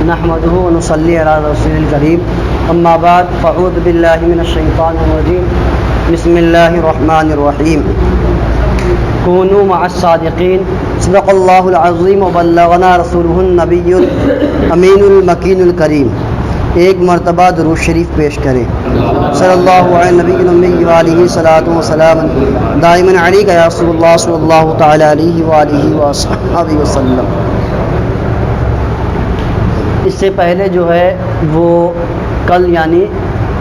نحمده ونصلي على رسول الكريم اما بعد فاعوذ بالله من الشيطان الرجيم بسم الله الرحمن الرحيم كونوا مع الصادقين صدق الله العظيم وبلغنا رسوله النبي الامين المكين الكريم. ایک مرتبہ درود شریف پیش کریں. صلی اللہ علیہ نبی الامی وآلہ صلاۃ و سلام دائما علیک یا رسول اللہ صلی اللہ تعالی علیہ وآلہ وصحبہ وسلم. اس سے پہلے جو ہے وہ کل یعنی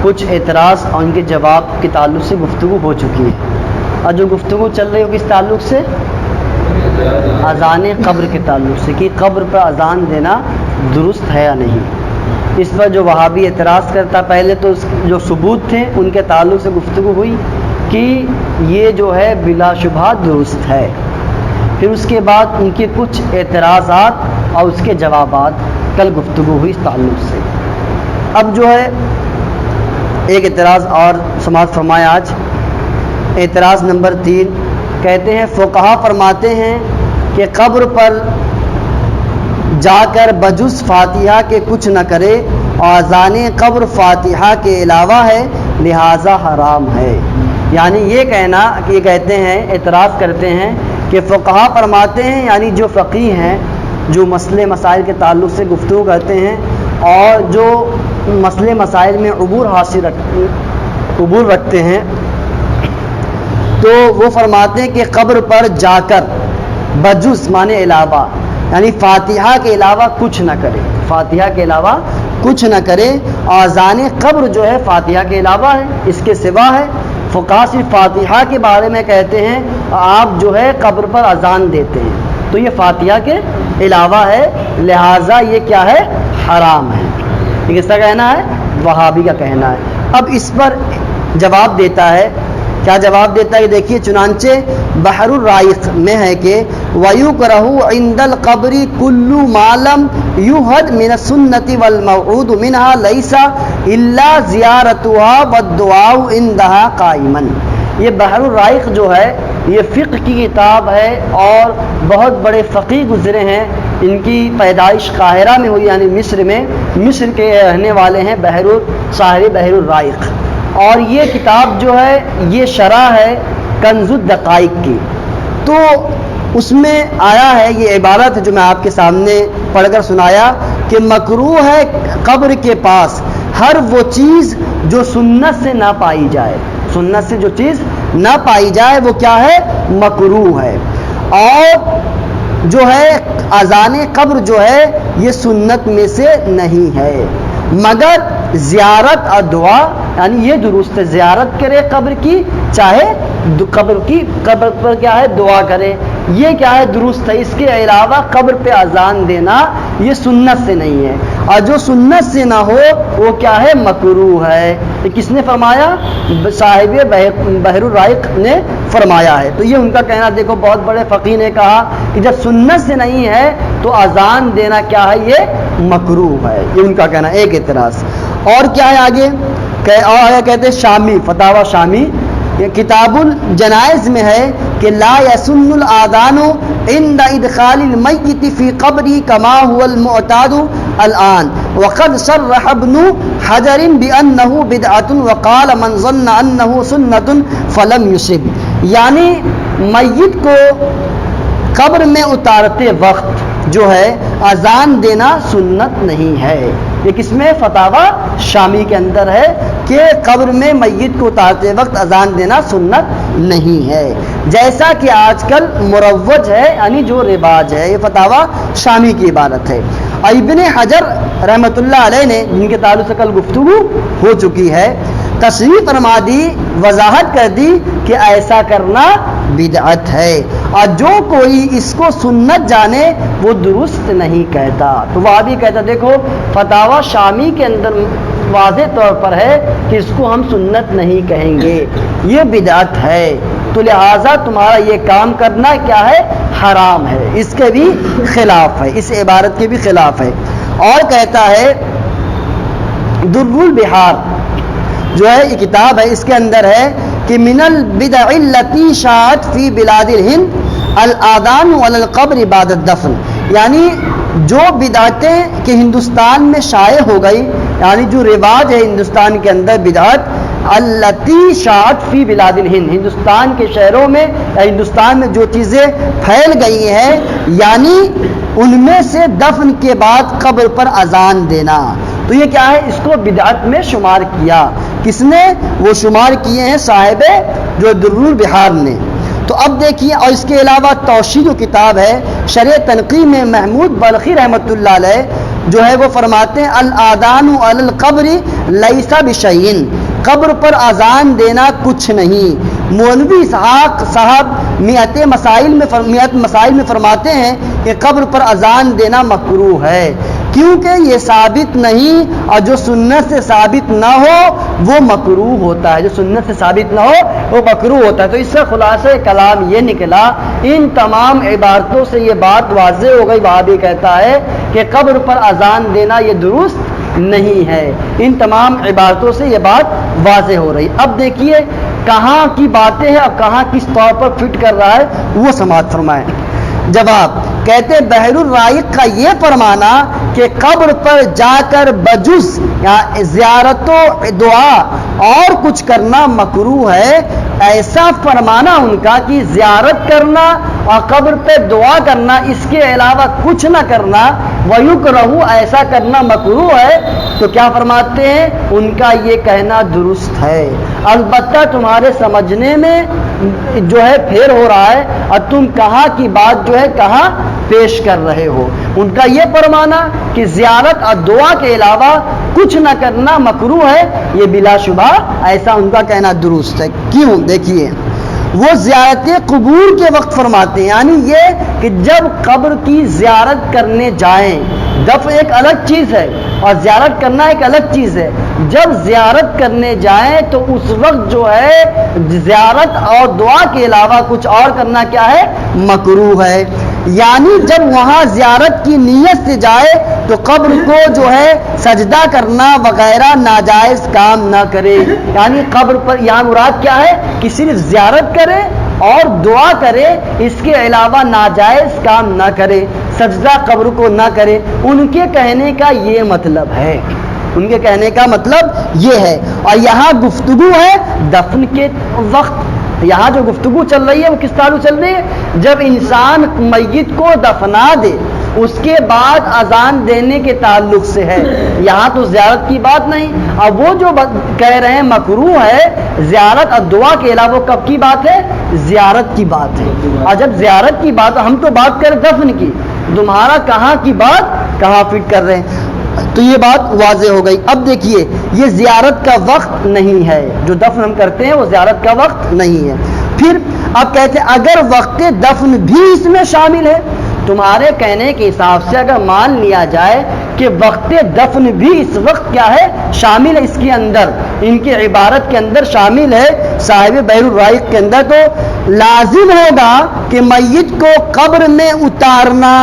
کچھ اعتراض اور ان کے جواب کے تعلق سے گفتگو ہو چکی ہے. اور جو گفتگو چل رہی ہو کس تعلق سے؟ اذان قبر کے تعلق سے کہ قبر پر اذان دینا درست ہے یا نہیں. اس پر جو وہابی اعتراض کرتا پہلے تو جو ثبوت تھے ان کے تعلق سے گفتگو ہوئی کہ یہ جو ہے بلا شبہ درست ہے. پھر اس کے بعد ان کے کچھ اعتراضات اور اس کے جوابات کل گفتگو ہوئی اس تعلق سے. اب جو ہے ایک اعتراض اور سماعت فرمایا آج. اعتراض نمبر 3 کہتے ہیں فقہا فرماتے ہیں کہ قبر پر جا کر بجز فاتحہ کے کچھ نہ کرے اور اذان قبر فاتحہ کے علاوہ ہے لہذا حرام ہے. یعنی یہ کہنا کہ یہ کہتے ہیں اعتراض کرتے ہیں کہ فقہا فرماتے ہیں یعنی جو فقیہ ہیں جو مسئلے مسائل کے تعلق سے گفتگو کرتے ہیں اور جو مسئلے مسائل میں عبور رکھتے ہیں تو وہ فرماتے ہیں کہ قبر پر جا کر بجز مانے علاوہ یعنی فاتحہ کے علاوہ کچھ نہ کرے. فاتحہ کے علاوہ کچھ نہ کرے. اذان قبر جو ہے فاتحہ کے علاوہ ہے, اس کے سوا ہے. فقہا صرف فاتحہ کے بارے میں کہتے ہیں آپ جو ہے قبر پر اذان دیتے ہیں تو یہ فاتحہ کے علاوہ ہے لہٰذا یہ کیا ہے حرام ہے. یہ کس کا کہنا ہے؟ وہابی کا کہنا ہے. اب اس پر جواب دیتا ہے. کیا جواب دیتا ہے؟ دیکھیے چنانچہ بحر الرائق میں ہے کہ وَيُكْرَهُ عِنْدَ الْقَبْرِ كُلُّ مَا لَمْ يُهَدْ مِنَ السُنَّةِ وَالْمَوْعُودُ مِنْهَا لَيْسَ إِلَّا زِيَارَتُهَا وَالدُّعَاءُ عِنْدَهَا قَائِمًا. یہ بحر الرائق جو ہے یہ فقہ کی کتاب ہے اور بہت بڑے فقیہ گزرے ہیں. ان کی پیدائش قاہرہ میں ہوئی یعنی مصر میں. مصر کے رہنے والے ہیں صاحب بحر الرائق. اور یہ کتاب جو ہے یہ شرح ہے کنز الدقائق کی. تو اس میں آیا ہے یہ عبارت جو میں آپ کے سامنے پڑھ کر سنایا کہ مکروہ ہے قبر کے پاس ہر وہ چیز جو سنت سے نہ پائی جائے. سنت سے جو چیز نہ پائی جائے وہ کیا ہے؟ مکروہ ہے. اور جو ہے اذان قبر جو ہے یہ سنت میں سے نہیں ہے مگر زیارت اور دعا یعنی یہ درست ہے. زیارت کرے قبر کی چاہے قبر پر کیا ہے دعا کرے یہ کیا ہے درست ہے. اس کے علاوہ قبر پہ اذان دینا یہ سنت سے نہیں ہے اور جو سنت سے نہ ہو وہ کیا ہے مکروہ ہے. یہ کس نے فرمایا؟ صاحب بحر الرائق نے فرمایا ہے. تو یہ ان کا کہنا. دیکھو بہت بڑے فقیہ نے کہا کہ جب سنت سے نہیں ہے تو اذان دینا کیا ہے یہ مکروہ ہے. یہ ان کا کہنا. ایک اعتراض اور کیا ہے آگے کہتے شامی فتاوی شامی یہ کتاب الجنائز میں ہے کہ لا یسن الاذان عند ادخال المیت فی قبری کما هو المعتاد الان وقد صرح ابن حجر بانه بدعۃ وقال من ظن انه سنۃ فلم يصب. یعنی میت کو قبر میں اتارتے وقت جو ہے اذان دینا سنت نہیں ہے. یہ کس میں؟ فتاوی شامی کے اندر ہے کہ قبر میں میت کو اتارتے وقت اذان دینا سنت نہیں ہے جیسا کہ آج کل مروج ہے یعنی جو رواج ہے. یہ فتاوی شامی کی عبارت ہے. ابن حجر رحمۃ اللہ علیہ نے جن کے تعلق سے کل گفتگو ہو چکی ہے تصریح فرما دی وضاحت کر دی کہ ایسا کرنا بدعت ہے اور جو کوئی اس کو سنت جانے وہ درست نہیں کہتا. تو وہ بھی کہتا دیکھو فتاوی شامی کے اندر واضح طور پر ہے کہ اس کو ہم سنت نہیں کہیں گے یہ بدعت ہے تو لہٰذا تمہارا یہ کام کرنا کیا ہے حرام ہے. اس کے بھی خلاف ہے اس عبارت کے بھی خلاف ہے. اور کہتا ہے در البحار جو ہے یہ کتاب ہے اس کے اندر ہے کہ من البدع التي شاعت فی بلاد الہند الاذان علی القبر بعد الدفن. یعنی جو بدعتیں کہ ہندوستان میں شائع ہو گئی، یعنی جو رواج ہے ہندوستان کے اندر بدعت، التی شاعت فی بلاد الہند، ہندوستان کے شہروں میں یا ہندوستان میں جو چیزیں پھیل گئی ہیں، یعنی ان میں سے دفن کے بعد قبر پر اذان دینا، تو یہ کیا ہے؟ اس کو بدعت میں شمار کیا۔ کس نے؟ وہ شمار کیے ہیں صاحب جو در البحار نے۔ تو اب دیکھیے، اور اس کے علاوہ توشیح جو کتاب ہے شرح تنقیح میں محمود بلخی رحمۃ اللہ علیہ جو ہے وہ فرماتے ہیں الآذان علی القبر لیس بشیء، قبر پر اذان دینا کچھ نہیں۔ مولوی اسحاق صاحب میت مسائل میں فرماتے ہیں کہ قبر پر اذان دینا مکروہ ہے، کیونکہ یہ ثابت نہیں، اور جو سنت سے ثابت نہ ہو وہ مکروہ ہوتا ہے، جو سنت سے ثابت نہ ہو وہ مکروہ ہوتا ہے۔ تو اس سے خلاصہ کلام یہ نکلا، ان تمام عبارتوں سے یہ بات واضح ہو گئی، وہابی کہتا ہے کہ قبر پر اذان دینا یہ درست نہیں ہے۔ ان تمام عبارتوں سے یہ بات واضح ہو رہی۔ اب دیکھیے کہاں کی باتیں ہیں اور کہاں کس طور پر فٹ کر رہا ہے وہ سماعت فرمائیں۔ جواب کہتے بحر الرائق کا یہ فرمانا کہ قبر پر جا کر بجز یا زیارت و دعا اور کچھ کرنا مکروہ ہے، ایسا فرمانا ان کا کہ زیارت کرنا اور قبر پہ دعا کرنا اس کے علاوہ کچھ نہ کرنا وَيُكْرَهُ، ایسا کرنا مکروہ ہے، تو کیا فرماتے ہیں؟ ان کا یہ کہنا درست ہے، البتہ تمہارے سمجھنے میں جو ہے پھیر ہو رہا ہے اور تم کہاں کی بات جو ہے کہاں پیش کر رہے ہو۔ ان کا یہ فرمانا کہ زیارت اور دعا کے علاوہ کچھ نہ کرنا مکروہ ہے، یہ بلا شبہ ایسا ان کا کہنا درست ہے۔ کیوں؟ دیکھیے وہ زیارت قبور کے وقت فرماتے ہیں، یعنی یہ کہ جب قبر کی زیارت کرنے جائیں، دفن ایک الگ چیز ہے اور زیارت کرنا ایک الگ چیز ہے، جب زیارت کرنے جائیں تو اس وقت جو ہے زیارت اور دعا کے علاوہ کچھ اور کرنا کیا ہے؟ مکروہ ہے۔ یعنی جب وہاں زیارت کی نیت سے جائے تو قبر کو جو ہے سجدہ کرنا وغیرہ ناجائز کام نہ کرے، یعنی قبر پر یہاں مراد کیا ہے کہ صرف زیارت کرے اور دعا کرے، اس کے علاوہ ناجائز کام نہ کرے، سجدہ قبر کو نہ کرے۔ ان کے کہنے کا یہ مطلب ہے، ان کے کہنے کا مطلب یہ ہے۔ اور یہاں گفتگو ہے دفن کے وقت، یہاں جو گفتگو چل رہی ہے وہ کس تعلق چل رہی ہے؟ جب انسان میت کو دفنا دے اس کے بعد اذان دینے کے تعلق سے ہے، یہاں تو زیارت کی بات نہیں۔ اب وہ جو کہہ رہے ہیں مکروہ ہے زیارت اور دعا کے علاوہ، کب کی بات ہے؟ زیارت کی بات ہے۔ اور جب زیارت کی بات، ہم تو بات کر دفن کی، تمہارا کہاں کی بات کہاں فٹ کر رہے ہیں؟ تو یہ بات واضح ہو گئی۔ اب دیکھیے یہ زیارت کا وقت نہیں ہے، جو دفن ہم کرتے ہیں وہ زیارت کا وقت نہیں ہے۔ پھر اب کہتے ہیں اگر وقت دفن بھی اس میں شامل ہے، تمہارے کہنے کے حساب سے اگر مان لیا جائے کہ وقت دفن بھی اس وقت کیا ہے؟ شامل ہے، اس کے اندر، ان کی عبارت کے اندر شامل ہے صاحب بحر الرائق کے اندر، تو لازم ہوگا کہ میت کو قبر میں اتارنا،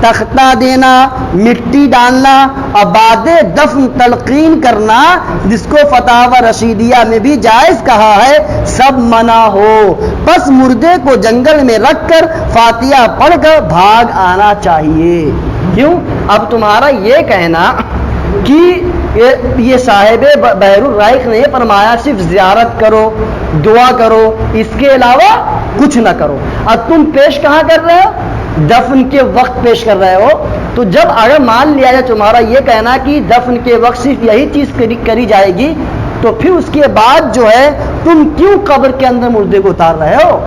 تختہ دینا، مٹی ڈالنا اور بعد دفن تلقین کرنا، جس کو فتاوی رشیدیہ میں بھی جائز کہا ہے، سب منع ہو۔ بس مردے کو جنگل میں رکھ کر فاتحہ پڑھ کر بھاگ آنا چاہیے۔ کیوں؟ اب تمہارا یہ کہنا کہ یہ صاحب بحر الرائق نے فرمایا صرف زیارت کرو، دعا کرو، اس کے علاوہ کچھ نہ کرو، اب تم پیش کہاں کر رہے ہو؟ دفن کے وقت پیش کر رہے ہو۔ تو جب اگر مان لیا جائے تمہارا یہ کہنا کہ دفن کے وقت صرف یہی چیز کری جائے گی، تو پھر اس کے بعد جو ہے تم کیوں قبر کے اندر مردے کو اتار رہے ہو؟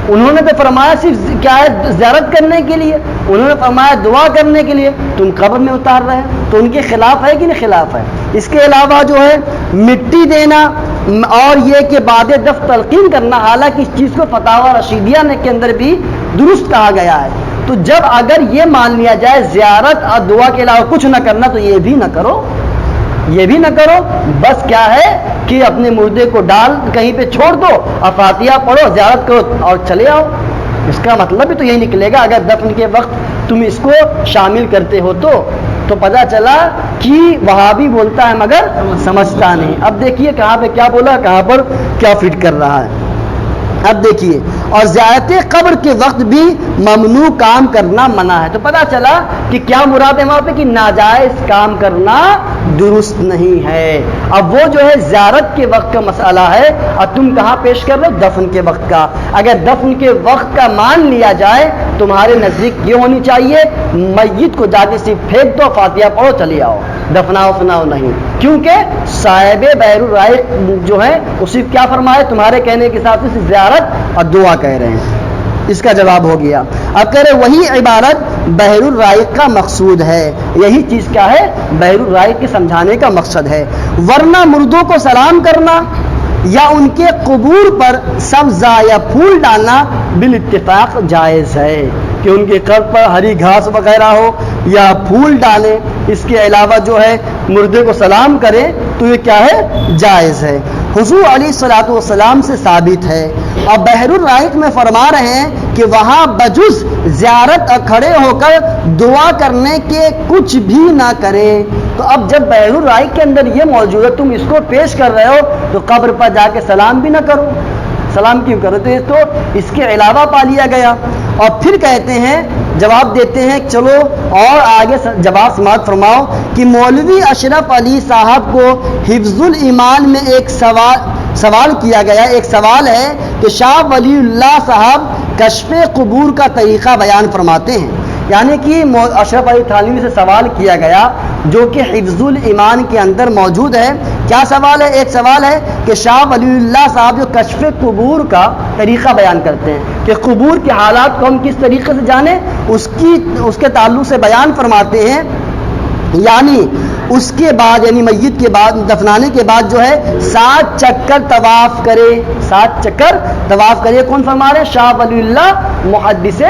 انہوں نے تو فرمایا صرف کیا ہے؟ زیارت کرنے کے لیے، انہوں نے فرمایا دعا کرنے کے لیے، تم قبر میں اتار رہے ہیں، تو ان کے خلاف ہے کہ نہیں خلاف ہے؟ اس کے علاوہ جو ہے مٹی دینا اور یہ کہ بعد دفن تلقین کرنا، حالانکہ اس چیز کو فتاوی رشیدیہ کے اندر بھی درست کہا گیا ہے۔ تو جب اگر یہ مان لیا جائے زیارت اور دعا کے علاوہ کچھ نہ کرنا، تو یہ بھی نہ کرو، یہ بھی نہ کرو، بس کیا ہے کہ اپنے مردے کو ڈال کہیں پہ چھوڑ دو اور فاتحہ پڑھو، زیارت کرو اور چلے آؤ۔ اس کا مطلب بھی تو یہی نکلے گا اگر دفن کے وقت تم اس کو شامل کرتے ہو تو پتہ چلا کہ وہابی بولتا ہے مگر سمجھتا نہیں۔ اب دیکھیے کہاں پہ کیا بولا، کہاں پر کیا فٹ کر رہا ہے۔ اب دیکھیے، اور زیارت قبر کے وقت بھی ممنوع کام کرنا منع ہے. تو پتہ چلا کہ کیا مراد ہے وہاں پہ کہ ناجائز کام کرنا درست نہیں ہے. اب وہ جو ہے زیارت کے وقت کا مسئلہ ہے، اور تم کہاں پیش کر رہے ہو؟ دفن کے وقت کا. اگر دفن کے وقت کا مان لیا جائے تمہارے نزدیک یہ ہونی چاہیے میت کو جا کے صرف پھینک دو، فاتحہ پڑھو، چلی آؤ، دفناؤ فناؤ نہیں. کیونکہ صاحب بحر الرائق جو ہے وہ صرف کیا فرمائے؟ تمہارے کہنے کے حساب سے زیارت اور دعا کہہ رہے ہیں. اس کا جواب ہو گیا. اب کہہ رہے وہی عبارت بحر الرائق کا مقصود ہے. یہی چیز کیا ہے؟ بحر الرائق کے سمجھانے کا مقصد ہے. ورنہ مردوں کو سلام کرنا یا ان کے قبور پر سبزہ یا پھول ڈالنا بالاتفاق جائز ہے کہ ان کے قبر پر ہری گھاس وغیرہ ہو یا پھول ڈالیں. اس کے علاوہ جو ہے مردے کو سلام کریں تو یہ کیا ہے؟ جائز ہے. حضور علیہ الصلوۃ والسلام سے ثابت ہے. اور بحر الرائق میں فرما رہے ہیں کہ وہاں بجز زیارت اور کھڑے ہو کر دعا کرنے کے کچھ بھی نہ کریں. تو اب جب بحر الرائق کے اندر یہ موجود ہے، تم اس کو پیش کر رہے ہو تو قبر پر جا کے سلام بھی نہ کرو. سلام کیوں کرو؟ تو اس کے علاوہ پا لیا گیا. اور پھر کہتے ہیں، جواب دیتے ہیں، چلو اور آگے جواب سماعت فرماؤ کہ مولوی اشرف علی صاحب کو حفظ الایمان میں ایک سوال کیا گیا. ایک سوال ہے کہ شاہ ولی اللہ صاحب کشف قبور کا طریقہ بیان فرماتے ہیں. یعنی کہ اشرف علی تھانوی سے سوال کیا گیا جو کہ حفظ الایمان کے اندر موجود ہے. کیا سوال ہے؟ ایک سوال ہے کہ شاہ ولی اللہ صاحب جو کشف قبور کا طریقہ بیان کرتے ہیں کہ قبور کے حالات کو ہم کس طریقے سے جانیں، اس کے تعلق سے بیان فرماتے ہیں. یعنی اس کے بعد، یعنی میت کے بعد، دفنانے کے بعد جو ہے 7 چکر طواف کرے. 7 چکر طواف کرے. کون فرما رہے ہیں؟ شاہ ولی اللہ محدث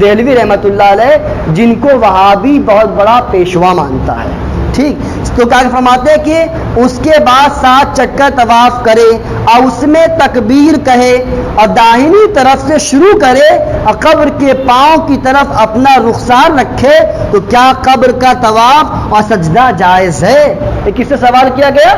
دہلوی رحمۃ اللہ علیہ، جن کو وہابی بہت بڑا پیشوا مانتا ہے. ٹھیک، تو کیا فرماتے ہیں کہ اس کے بعد 7 چکر طواف کرے اور اس میں تکبیر کہے اور داہنی طرف سے شروع کرے اور قبر کے پاؤں کی طرف اپنا رخسار رکھے. تو کیا قبر کا طواف اور سجدہ جائز ہے؟ یہ کس سے سوال کیا گیا؟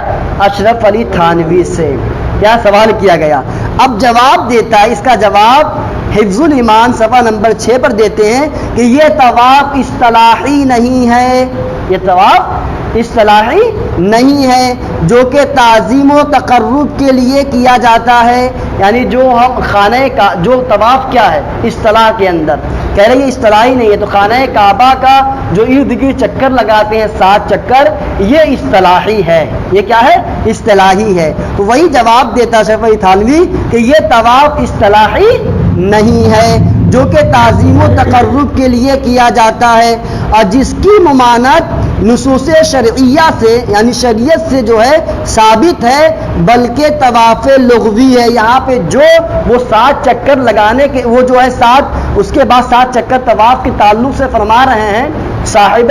اشرف علی تھانوی سے. کیا سوال کیا گیا؟ اب جواب دیتا ہے. اس کا جواب حفظ الایمان صفحہ نمبر 6 پر دیتے ہیں کہ یہ طواف اصطلاحی نہیں ہے. یہ طواف اصطلاحی نہیں ہے جو کہ تعظیم و تقرب کے لیے کیا جاتا ہے. یعنی جو ہم خانہ کا جو طواف کیا ہے اصطلاح کے اندر کہہ رہے ہیں، یہ اصطلاحی نہیں ہے. تو خانہ کعبہ کا جو ارد گرد چکر لگاتے ہیں 7 چکر، یہ اصطلاحی ہے. یہ کیا ہے؟ اصطلاحی ہے. تو وہی جواب دیتا شیخ علی تھانوی کہ یہ طواف اصطلاحی نہیں ہے جو کہ تعظیم و تقرب کے لیے کیا جاتا ہے، اور جس کی ممانعت نصوص شرعیہ سے یعنی شریعت سے جو ہے ثابت ہے، بلکہ طواف لغوی ہے. یہاں پہ جو وہ 7 چکر لگانے کے وہ جو ہے 7 اس کے بعد 7 چکر طواف کے تعلق سے فرما رہے ہیں صاحب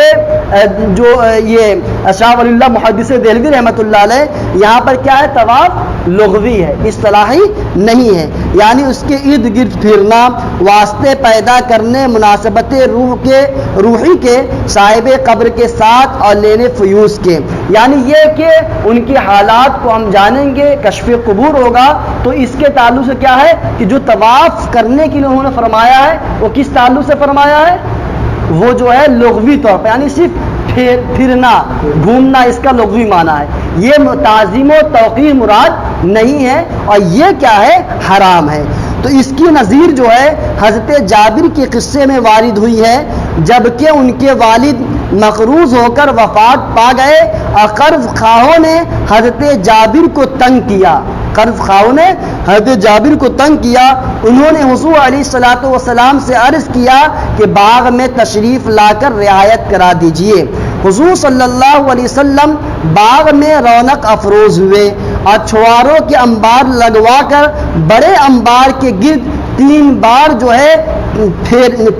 جو یہ شاہ ولی اللہ محدث دہلوی رحمۃ اللہ علیہ، یہاں پر کیا ہے؟ طواف لغوی ہے، اصطلاحی نہیں ہے. یعنی اس کے ارد گرد پھرنا، واسطے پیدا کرنے، مناسبت روحی کے صاحب قبر کے ساتھ اور لینے فیوز کے. یعنی یہ کہ ان کی حالات کو ہم جانیں گے، کشف قبور ہوگا. تو اس کے تعلق سے کیا ہے کہ جو طواف کرنے کے لیے انہوں نے فرمایا ہے وہ کس تعلق سے فرمایا ہے؟ وہ جو ہے لغوی طور پہ، یعنی صرف پھرنا گھومنا، اس کا لغوی معنی ہے. یہ تعظیم و توقیر مراد نہیں ہے، اور یہ کیا ہے؟ حرام ہے. تو اس کی نظیر جو ہے حضرت جابر کے قصے میں وارد ہوئی ہے، جبکہ ان کے والد مقروض ہو کر وفات پا گئے اور قرض خواہوں نے حضرت جابر کو تنگ کیا. قرض خواہوں نے حضرت جابر کو تنگ کیا. انہوں نے حضور علیہ الصلوۃ والسلام سے عرض کیا کہ باغ میں تشریف لا کر رعایت کرا دیجئے. حضور صلی اللہ علیہ وسلم باغ میں رونق افروز ہوئے اور چھواروں کے انبار لگوا کر بڑے انبار کے گرد 3 بار جو ہے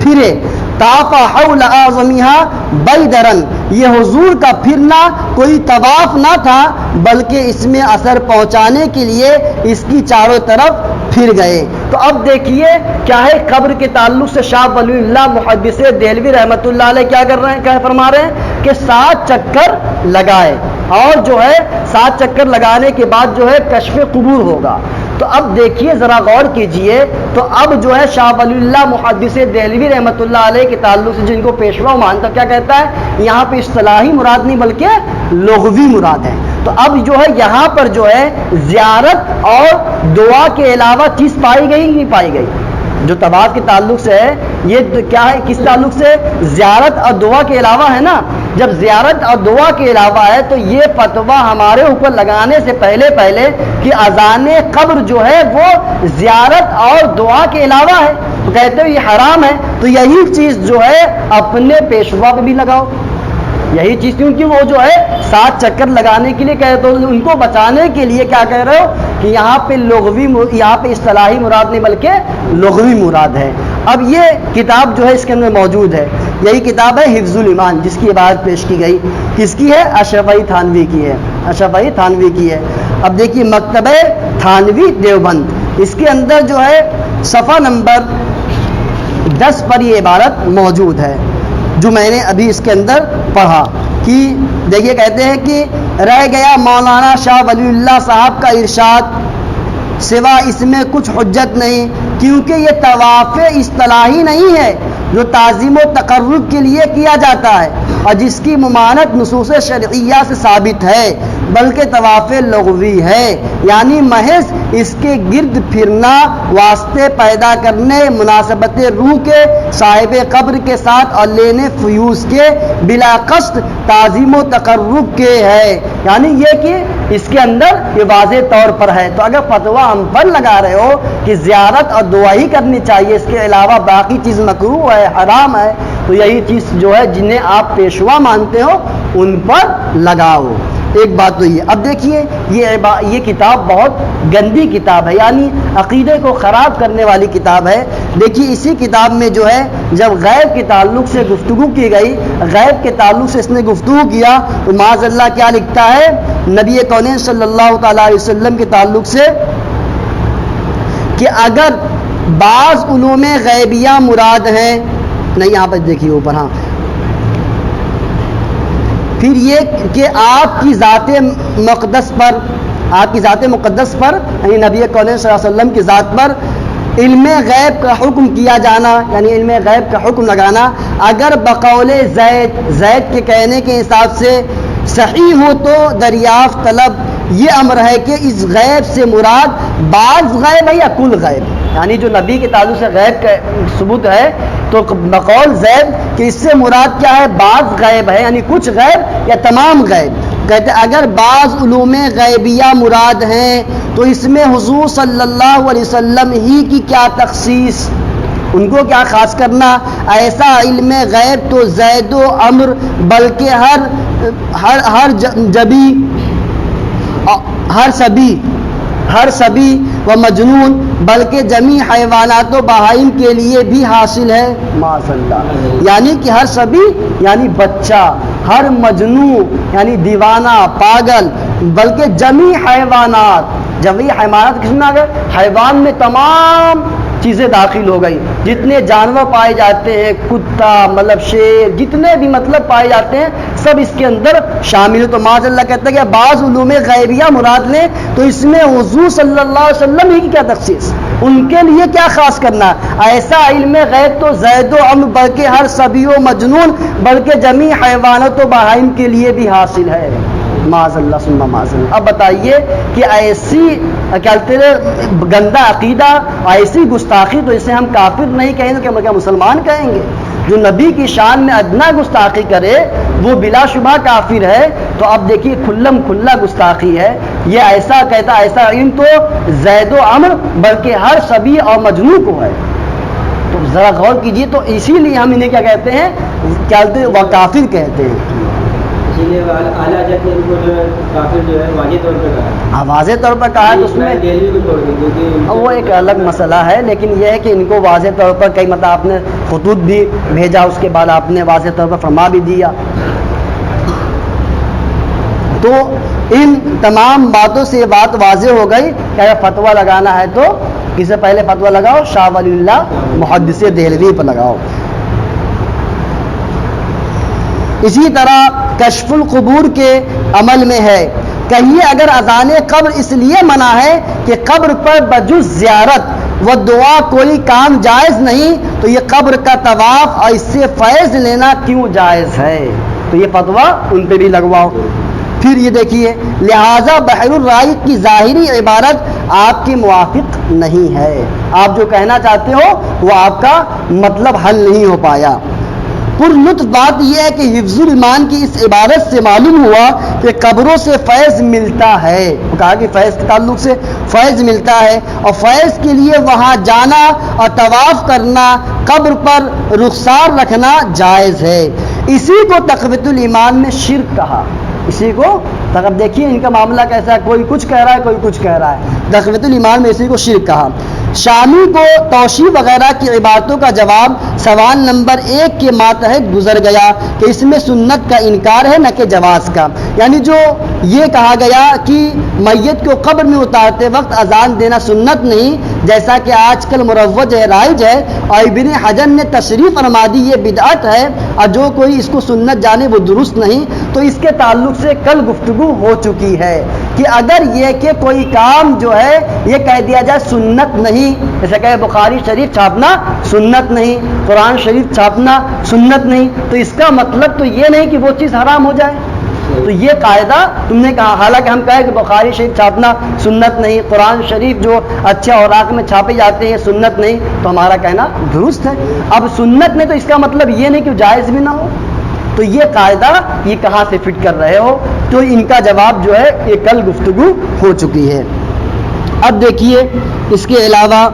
پھرے. طاف حول اعظمها بیدرن. یہ حضور کا پھرنا کوئی طواف نہ تھا بلکہ اس میں اثر پہنچانے کے لیے اس کی چاروں طرف پھر گئے. تو اب دیکھیے کیا ہے قبر کے تعلق سے شاہ ولی اللہ محدث دہلوی رحمۃ اللہ علیہ کیا کر رہے ہیں؟ کیا فرما رہے ہیں کہ 7 چکر لگائے اور جو ہے 7 چکر لگانے کے بعد جو ہے کشف قبور ہوگا. تو اب دیکھیے ذرا غور کیجئے، تو اب جو ہے شاہ ولی اللہ محدث دہلوی رحمۃ اللہ علیہ کے تعلق سے جن کو پیشوا مانتا کیا کہتا ہے، یہاں پہ اصطلاحی مراد نہیں بلکہ لغوی مراد ہے۔ تو اب جو ہے یہاں پر جو ہے زیارت اور دعا کے علاوہ چیز پائی گئی نہیں پائی گئی؟ جو طواف کے تعلق سے ہے یہ کیا ہے، کس تعلق سے؟ زیارت اور دعا کے علاوہ ہے نا۔ جب زیارت اور دعا کے علاوہ ہے تو یہ فتویٰ ہمارے اوپر لگانے سے پہلے کہ اذان قبر جو ہے وہ زیارت اور دعا کے علاوہ ہے، تو کہتے ہو یہ حرام ہے، تو یہی چیز جو ہے اپنے پیشوا پہ بھی لگاؤ، یہی چیز، کیونکہ وہ جو ہے 7 چکر لگانے کے لیے کہتے ہو، ان کو بچانے کے لیے کیا کہہ رہے ہو کہ یہاں پہ اصطلاحی مراد نہیں بلکہ لغوی مراد ہے۔ اب یہ کتاب جو ہے اس کے اندر موجود ہے، یہی کتاب ہے حفظ الایمان جس کی عبارت پیش کی گئی، کس کی ہے؟ اشرف علی تھانوی کی ہے، اشرف علی تھانوی کی ہے۔ اب دیکھیے مکتبہ تھانوی دیوبند، اس کے اندر جو ہے صفحہ نمبر 10 پر یہ عبارت موجود ہے جو میں نے ابھی اس کے اندر پڑھا کہ دیکھیے کہتے ہیں کہ رہ گیا مولانا شاہ ولی اللہ صاحب کا ارشاد، سوا اس میں کچھ حجت نہیں، کیونکہ یہ طواف اصطلاحی نہیں ہے جو تعظیم و تقرب کے لیے کیا جاتا ہے اور جس کی ممانت نصوص شرعیہ سے ثابت ہے، بلکہ طواف لغوی ہے، یعنی محض اس کے گرد پھرنا، واسطے پیدا کرنے، مناسبت روح کے صاحب قبر کے ساتھ اور لینے فیوز کے بلا قصد تعظیم و تقرب کے ہے، یعنی یہ کہ اس کے اندر یہ واضح طور پر ہے۔ تو اگر فتویٰ ہم پر لگا رہے ہو کہ زیارت اور دعا ہی کرنی چاہیے، اس کے علاوہ باقی چیز مکروہ ہے، حرام ہے، تو یہی چیز جو ہے جنہیں آپ پیشوا مانتے ہو ان پر لگاؤ۔ ایک بات تو یہ، اب دیکھیے یہ کتاب بہت گندی کتاب ہے، یعنی عقیدے کو خراب کرنے والی کتاب ہے۔ دیکھیے اسی کتاب میں جو ہے جب غیب کے تعلق سے گفتگو کی گئی، غیب کے تعلق سے اس نے گفتگو کیا تو معاذ اللہ کیا لکھتا ہے نبی کونین صلی اللہ تعالی علیہ وسلم کے تعلق سے کہ اگر بعض علوم غیبیہ مراد ہیں، نہیں یہاں پر دیکھیے اوپر، ہاں، پھر یہ کہ آپ کی ذات مقدس پر یعنی نبی کونین صلی اللہ علیہ وسلم کی ذات پر علم غیب کا حکم کیا جانا، یعنی علم غیب کا حکم لگانا، اگر بقول زید کے کہنے کے حساب سے صحیح ہو تو دریافت طلب یہ امر ہے کہ اس غیب سے مراد بعض غیب ہے یا کل غیب، یعنی جو نبی کے تعلق سے غیب کا ثبوت ہے تو بقول زید کہ اس سے مراد کیا ہے، بعض غیب ہے یعنی کچھ غیب یا تمام غیب۔ کہتے اگر بعض علوم غیبیہ مراد ہیں تو اس میں حضور صلی اللہ علیہ وسلم ہی کی کیا تخصیص، ان کو کیا خاص کرنا؟ ایسا علم غیب تو زید و عمر بلکہ ہر سبی و مجنون بلکہ جمیع حیوانات و بہائم کے لیے بھی حاصل ہے، ماشاء اللہ، یعنی کہ ہر سبی یعنی بچہ، ہر مجنون یعنی دیوانہ پاگل، بلکہ جمیع حیوانات کس میں آ گئے؟ حیوان میں تمام چیزیں داخل ہو گئی، جتنے جانور پائے جاتے ہیں، کتا مطلب شیر، جتنے بھی مطلب پائے جاتے ہیں سب اس کے اندر شامل ہے۔ تو معاذ اللہ کہتا ہے کہ بعض علوم غیبیہ مراد لیں تو اس میں حضور صلی اللہ علیہ وسلم ہی کی کیا تخصیص، ان کے لیے کیا خاص کرنا؟ ایسا علم غیب تو زید و عمر بلکہ ہر سبی و مجنون بلکہ جمیع حیوانات و بہائم کے لیے بھی حاصل ہے، معاذ اللہ ثم معاذ اللہ۔ اب بتائیے کہ ایسی کیا گندا عقیدہ، ایسی گستاخی، تو اسے ہم کافر نہیں کہیں گے کہ کیا مسلمان کہیں گے؟ جو نبی کی شان میں ادنا گستاخی کرے وہ بلا شبہ کافر ہے۔ تو اب دیکھیے کھلم کھلا گستاخی ہے، یہ ایسا کہتا ایسا علم تو زید و عمر بلکہ ہر سبی اور مجنون کو ہے۔ تو ذرا غور کیجیے، تو اسی لیے ہم انہیں کیا کہتے ہیں، کیا کہتے ہیں، وہ کافر کہتے ہیں۔ واضح طور پر کہا تو اس میں وہ ایک الگ مسئلہ ہے، لیکن یہ ہے کہ ان کو واضح طور پر کئی مطلب آپ نے خطوط بھی بھیجا، اس کے بعد آپ نے واضح طور پر فرما بھی دیا۔ تو ان تمام باتوں سے یہ بات واضح ہو گئی کہ اگر فتویٰ لگانا ہے تو کسے پہلے فتویٰ لگاؤ؟ شاہ ولی اللہ محدث دہلوی پر لگاؤ۔ اسی طرح کشف القبور کے عمل میں ہے کہیے اگر اذان قبر اس لیے منع ہے کہ قبر پر بجز زیارت و دعا کوئی کام جائز نہیں تو یہ قبر کا طواف اور اس سے فیض لینا کیوں جائز ہے؟ تو یہ فتویٰ ان پہ بھی لگواؤ۔ پھر یہ دیکھیے لہذا بحر الرائق کی ظاہری عبارت آپ کے موافق نہیں ہے، آپ جو کہنا چاہتے ہو وہ آپ کا مطلب حل نہیں ہو پایا۔ پر لطف بات یہ ہے کہ حفظ الایمان کی اس عبارت سے معلوم ہوا کہ قبروں سے فیض ملتا ہے، وہ کہا کہ فیض کے تعلق سے فیض ملتا ہے، اور فیض کے لیے وہاں جانا اور طواف کرنا، قبر پر رخسار رکھنا جائز ہے۔ اسی کو تقویۃ الایمان میں شرک کہا، اسی کو اب دیکھیے ان کا معاملہ کیسا ہے، کوئی کچھ کہہ رہا ہے کوئی کچھ کہہ رہا ہے۔ تقویۃ الایمان میں اسی کو شرک کہا۔ شامی کو توشی وغیرہ کی عبارتوں کا جواب سوال نمبر 1 کے ماتحت گزر گیا کہ اس میں سنت کا انکار ہے نہ کہ جواز کا، یعنی جو یہ کہا گیا کہ میت کو قبر میں اتارتے وقت اذان دینا سنت نہیں، جیسا کہ آج کل مروج ہے، رائج ہے، اور ابن حجر نے تشریح فرما دی یہ بدعت ہے اور جو کوئی اس کو سنت جانے وہ درست نہیں، تو اس کے تعلق سے کل گفتگو ہو چکی ہے کہ اگر یہ کہ کوئی کام جو ہے یہ کہہ دیا جائے سنت نہیں، جیسے کہ بخاری شریف چھاپنا سنت نہیں، قرآن شریف چھاپنا سنت نہیں، تو اس کا مطلب تو یہ نہیں کہ وہ چیز حرام ہو جائے۔ تو یہ قاعدہ تم نے کہا، حالانکہ ہم کہیں کہ بخاری شریف چھاپنا سنت نہیں، قرآن شریف جو اچھے اوراق میں چھاپے جاتے ہیں سنت نہیں، تو ہمارا کہنا درست ہے۔ اب سنت نہیں تو اس کا مطلب یہ نہیں کہ جائز بھی نہ ہو، تو یہ قاعدہ یہ کہاں سے فٹ کر رہے ہو؟ تو ان کا جواب جو ہے یہ کل گفتگو ہو چکی ہے۔ اب دیکھیے اس کے علاوہ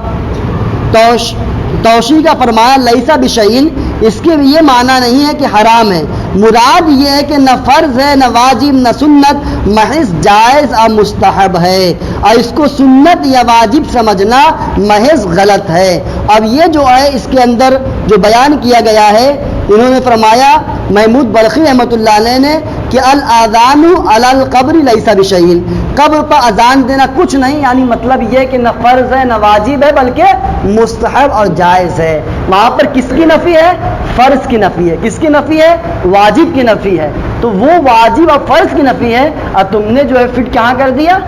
توشی کا فرمایا لیسا بشیء، اس کے یہ معنی نہیں ہے کہ حرام ہے، مراد یہ ہے کہ نہ فرض ہے نہ واجب نہ سنت، محض جائز اور مستحب ہے، اور اس کو سنت یا واجب سمجھنا محض غلط ہے۔ اب یہ جو ہے اس کے اندر جو بیان کیا گیا ہے، انہوں نے فرمایا محمود بلخی رحمۃ اللہ علیہ نے کہ الاذان علی القبر لیس بشیء، قبر پر اذان دینا کچھ نہیں، یعنی مطلب یہ کہ نہ فرض ہے نہ واجب ہے بلکہ مستحب اور جائز ہے۔ وہاں پر کس کی نفی ہے؟ فرض کی نفی ہے۔ کس کی نفی ہے؟ واجب کی نفی ہے۔ تو وہ واجب اور فرض کی نفی ہے، اور تم نے جو ہے فٹ کہاں کر دیا؟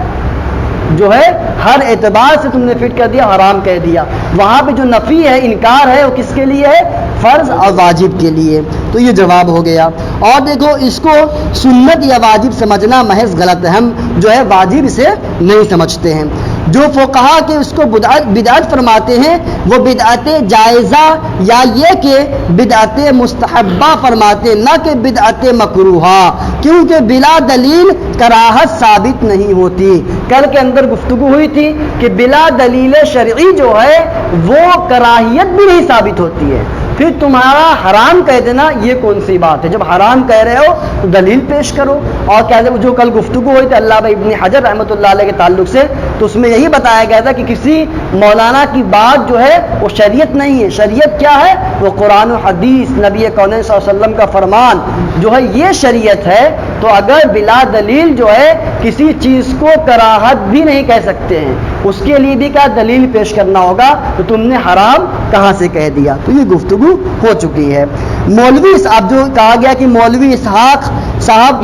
جو ہے ہر اعتبار سے تم نے فٹ کر دیا، حرام کہہ دیا۔ وہاں پہ جو نفی ہے، انکار ہے، وہ کس کے لیے ہے؟ فرض اور واجب کے لیے۔ تو یہ جواب ہو گیا۔ اور دیکھو اس کو سنت یا واجب سمجھنا محض غلط ہے، ہم جو ہے واجب اسے نہیں سمجھتے ہیں۔ جو فقہا کے اس کو بدعت فرماتے ہیں وہ بدعت جائزہ یا یہ کہ بدعت مستحبہ فرماتے، نہ کہ بدعت مکروہہ، کیونکہ بلا دلیل کراہت ثابت نہیں ہوتی۔ کل کے اندر گفتگو ہوئی تھی کہ بلا دلیل شرعی جو ہے وہ کراہیت بھی نہیں ثابت ہوتی ہے، پھر تمہارا حرام کہہ دینا یہ کون سی بات ہے؟ جب حرام کہہ رہے ہو تو دلیل پیش کرو۔ اور کیا جو کل گفتگو ہوئی تھی علامہ ابن حجر رحمۃ اللہ علیہ کے تعلق سے، تو اس میں یہی بتایا گیا تھا کہ کسی مولانا کی بات جو ہے وہ شریعت نہیں ہے۔ شریعت کیا ہے؟ وہ قرآن و حدیث، نبی کون صلی اللہ علیہ وسلم کا فرمان جو ہے یہ شریعت ہے۔ تو اگر بلا دلیل جو ہے کسی چیز کو کراہت بھی نہیں کہہ سکتے ہیں، اس کے لیے بھی کیا دلیل پیش کرنا ہوگا، تو تم نے حرام کہاں سے کہہ دیا؟ تو یہ گفتگو ہو چکی ہے۔ مولوی اب جو کہا گیا کہ مولوی اسحاق صاحب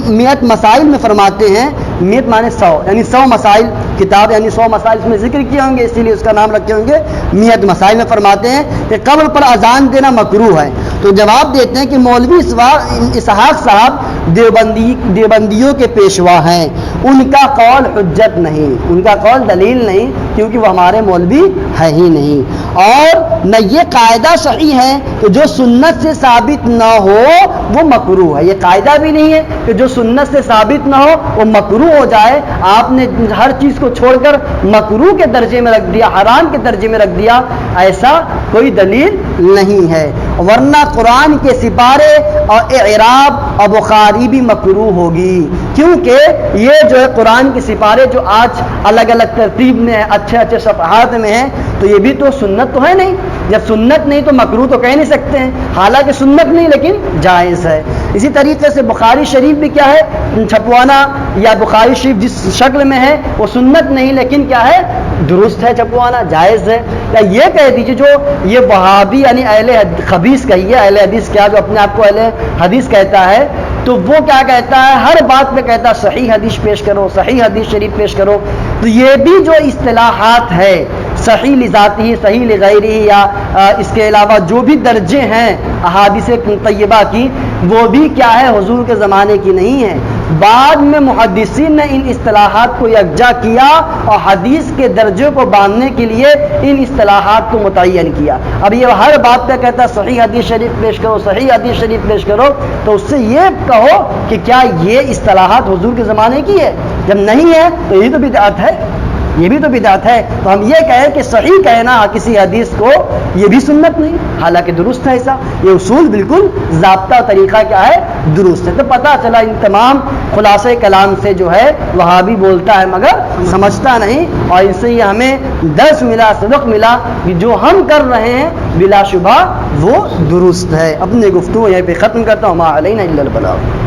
میت مسائل میں فرماتے ہیں، میت مانے 100، یعنی 100 مسائل کتاب، یعنی 100 مسائل اس میں ذکر کیے ہوں گے، اسی لیے اس کا نام رکھے ہوں گے میت مسائل میں فرماتے ہیں کہ قبر پر اذان دینا مکروہ ہے۔ تو جواب دیتے ہیں کہ مولوی اسحاق صاحب دیوبندیوں کے پیشوا ہیں، ان کا قول حجت نہیں، ان کا قول دلیل نہیں، کیونکہ وہ ہمارے مولوی ہے ہی نہیں۔ اور نہ یہ قاعدہ صحیح ہے کہ جو سنت سے ثابت نہ ہو وہ مکروہ ہے، یہ قاعدہ بھی نہیں ہے کہ جو سنت سے ثابت نہ ہو وہ مکروہ ہو جائے۔ آپ نے ہر چیز کو چھوڑ کر مکروہ کے درجے میں رکھ دیا، حرام کے درجے میں رکھ دیا، ایسا کوئی دلیل نہیں ہے۔ ورنہ قرآن کے سپارے اور اعراب اور بخاری بھی مکروہ ہوگی، کیونکہ یہ جو ہے قرآن کے سپارے جو آج الگ الگ ترتیب میں ہے، اچھے اچھے صفحات میں ہیں، تو یہ بھی تو سنت تو ہے نہیں۔ جب سنت نہیں تو مکروہ تو کہہ نہیں سکتے ہیں، حالانکہ سنت نہیں لیکن جائز ہے۔ اسی طریقے سے بخاری شریف بھی کیا ہے چھپوانا، یا بخاری شریف جس شکل میں ہے وہ سنت نہیں لیکن کیا ہے درست ہے، چھپوانا جائز ہے۔ یا یہ کہہ دیجیے جو یہ وہابی یعنی اہل خبیث کہیے، اہل حدیث کیا جو اپنے آپ کو اہل حدیث کہتا ہے، تو وہ کیا کہتا ہے؟ ہر بات پہ کہتا ہے صحیح حدیث پیش کرو، صحیح حدیث شریف پیش کرو. تو یہ بھی جو اصطلاحات ہے، صحیح لذاتی، صحیح لغیرہ، یا اس کے علاوہ جو بھی درجے ہیں احادیث طیبہ کی، وہ بھی کیا ہے؟ حضور کے زمانے کی نہیں ہے. بعد میں محدثین نے ان اصطلاحات کو یکجا کیا اور حدیث کے درجے کو باندھنے کے لیے ان اصطلاحات کو متعین کیا. اب یہ ہر بات پہ کہتا ہے صحیح حدیث شریف پیش کرو، صحیح حدیث شریف پیش کرو، تو اس سے یہ کہو کہ کیا یہ اصطلاحات حضور کے زمانے کی ہے؟ جب نہیں ہے تو یہ تو بدعت ہے، یہ بھی تو بدعت ہے. تو ہم یہ کہیں کہ صحیح کہنا کسی حدیث کو یہ بھی سنت نہیں، حالانکہ درست ہے. ایسا یہ اصول بالکل ضابطہ طریقہ کیا ہے؟ درست ہے. تو پتہ چلا ان تمام خلاصہ کلام سے جو ہے وہابی بولتا ہے مگر سمجھتا نہیں، اور اس سے یہ ہمیں درس ملا، سبق ملا کہ جو ہم کر رہے ہیں بلا شبہ وہ درست ہے. اپنی گفتگو یہیں پہ ختم کرتا ہوں. ما علینا الا البلاغ.